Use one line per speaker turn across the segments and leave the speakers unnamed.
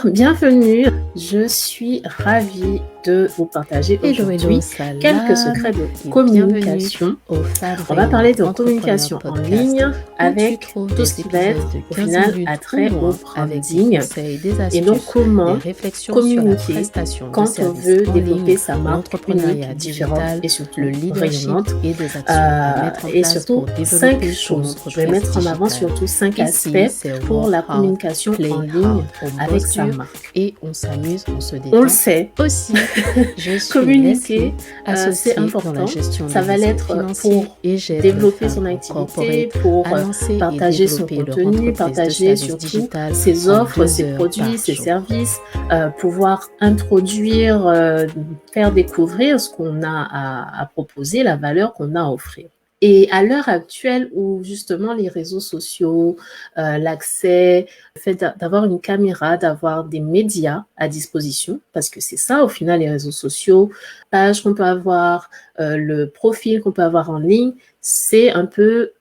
Bienvenue, je suis ravie de vous partager aujourd'hui quelques secrets de communication. On va parler de communication en ligne avec tout ce qui va être au final attrait au branding et donc comment communiquer quand on veut développer sa marque unique, différente et surtout rayonnante. Et surtout 5 choses. Je vais mettre en avant surtout 5 aspects pour la communication en ligne avec sa marque.
Et on s'amuse, on se détend.
On le sait
aussi.
Communiquer, c'est important. Ça va l'être pour développer son activité, pour partager son contenu, partager surtout ses offres, ses produits, ses services, pouvoir introduire, faire découvrir ce qu'on a à proposer, la valeur qu'on a à offrir. Et à l'heure actuelle où justement les réseaux sociaux, l'accès, le fait d'avoir une caméra, d'avoir des médias à disposition, parce que c'est ça au final les réseaux sociaux, page qu'on peut avoir, le profil qu'on peut avoir en ligne, c'est un peu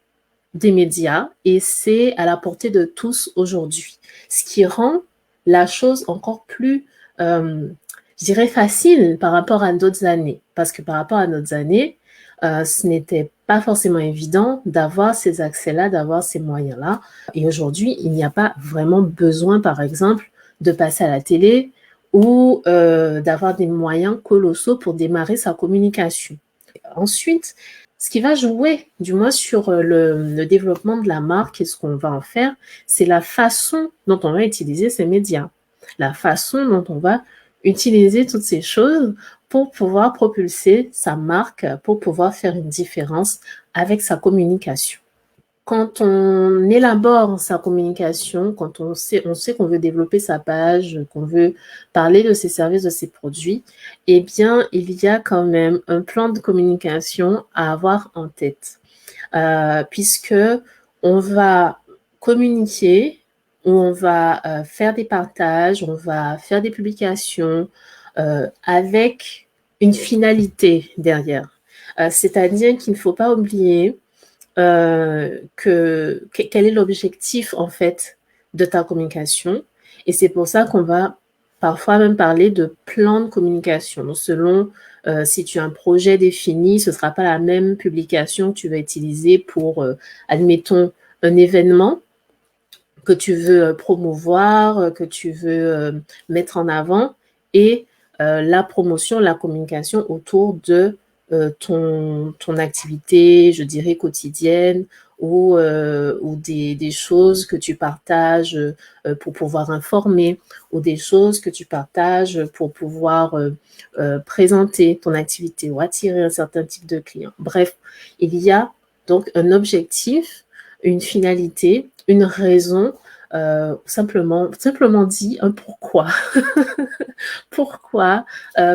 des médias et c'est à la portée de tous aujourd'hui. Ce qui rend la chose encore plus, je dirais facile par rapport à d'autres années. Parce que par rapport à d'autres années, ce n'était pas forcément évident d'avoir ces accès-là, d'avoir ces moyens-là. Et aujourd'hui, il n'y a pas vraiment besoin, par exemple, de passer à la télé ou d'avoir des moyens colossaux pour démarrer sa communication. Ensuite, ce qui va jouer, du moins sur le développement de la marque et ce qu'on va en faire, c'est la façon dont on va utiliser ces médias, la façon dont on va utiliser toutes ces choses pour pouvoir propulser sa marque, pour pouvoir faire une différence avec sa communication. Quand on élabore sa communication, quand on sait qu'on veut développer sa page, qu'on veut parler de ses services, de ses produits, eh bien, il y a quand même un plan de communication à avoir en tête. Puisque on va communiquer, on va faire des partages, on va faire des publications avec une finalité derrière. C'est-à-dire qu'il ne faut pas oublier quel est l'objectif en fait de ta communication, et c'est pour ça qu'on va parfois même parler de plan de communication. Donc, selon si tu as un projet défini, ce ne sera pas la même publication que tu vas utiliser pour, admettons, un événement que tu veux promouvoir, que tu veux mettre en avant, et la promotion, la communication autour de ton activité, je dirais quotidienne, ou des choses que tu partages pour pouvoir informer, ou des choses que tu partages pour pouvoir présenter ton activité ou attirer un certain type de client. Bref, il y a donc un objectif, une finalité, une raison, simplement dit un pourquoi. Pourquoi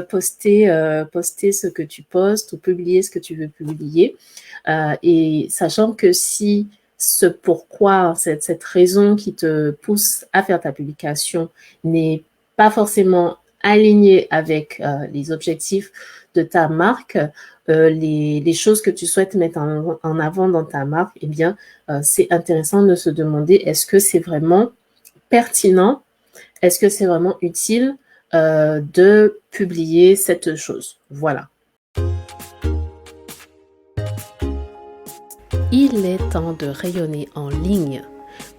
poster ce que tu postes ou publier ce que tu veux publier. Et sachant que si ce pourquoi, cette raison qui te pousse à faire ta publication n'est pas forcément alignée avec les objectifs de ta marque, les choses que tu souhaites mettre en avant dans ta marque, eh bien, c'est intéressant de se demander, est-ce que c'est vraiment pertinent? Est-ce que c'est vraiment utile de publier cette chose? Voilà.
Il est temps de rayonner en ligne.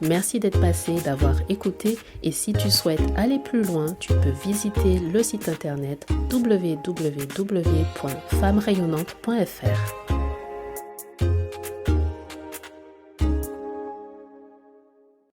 Merci d'être passé, d'avoir écouté, et si tu souhaites aller plus loin, tu peux visiter le site internet www.femmerayonnantes.fr.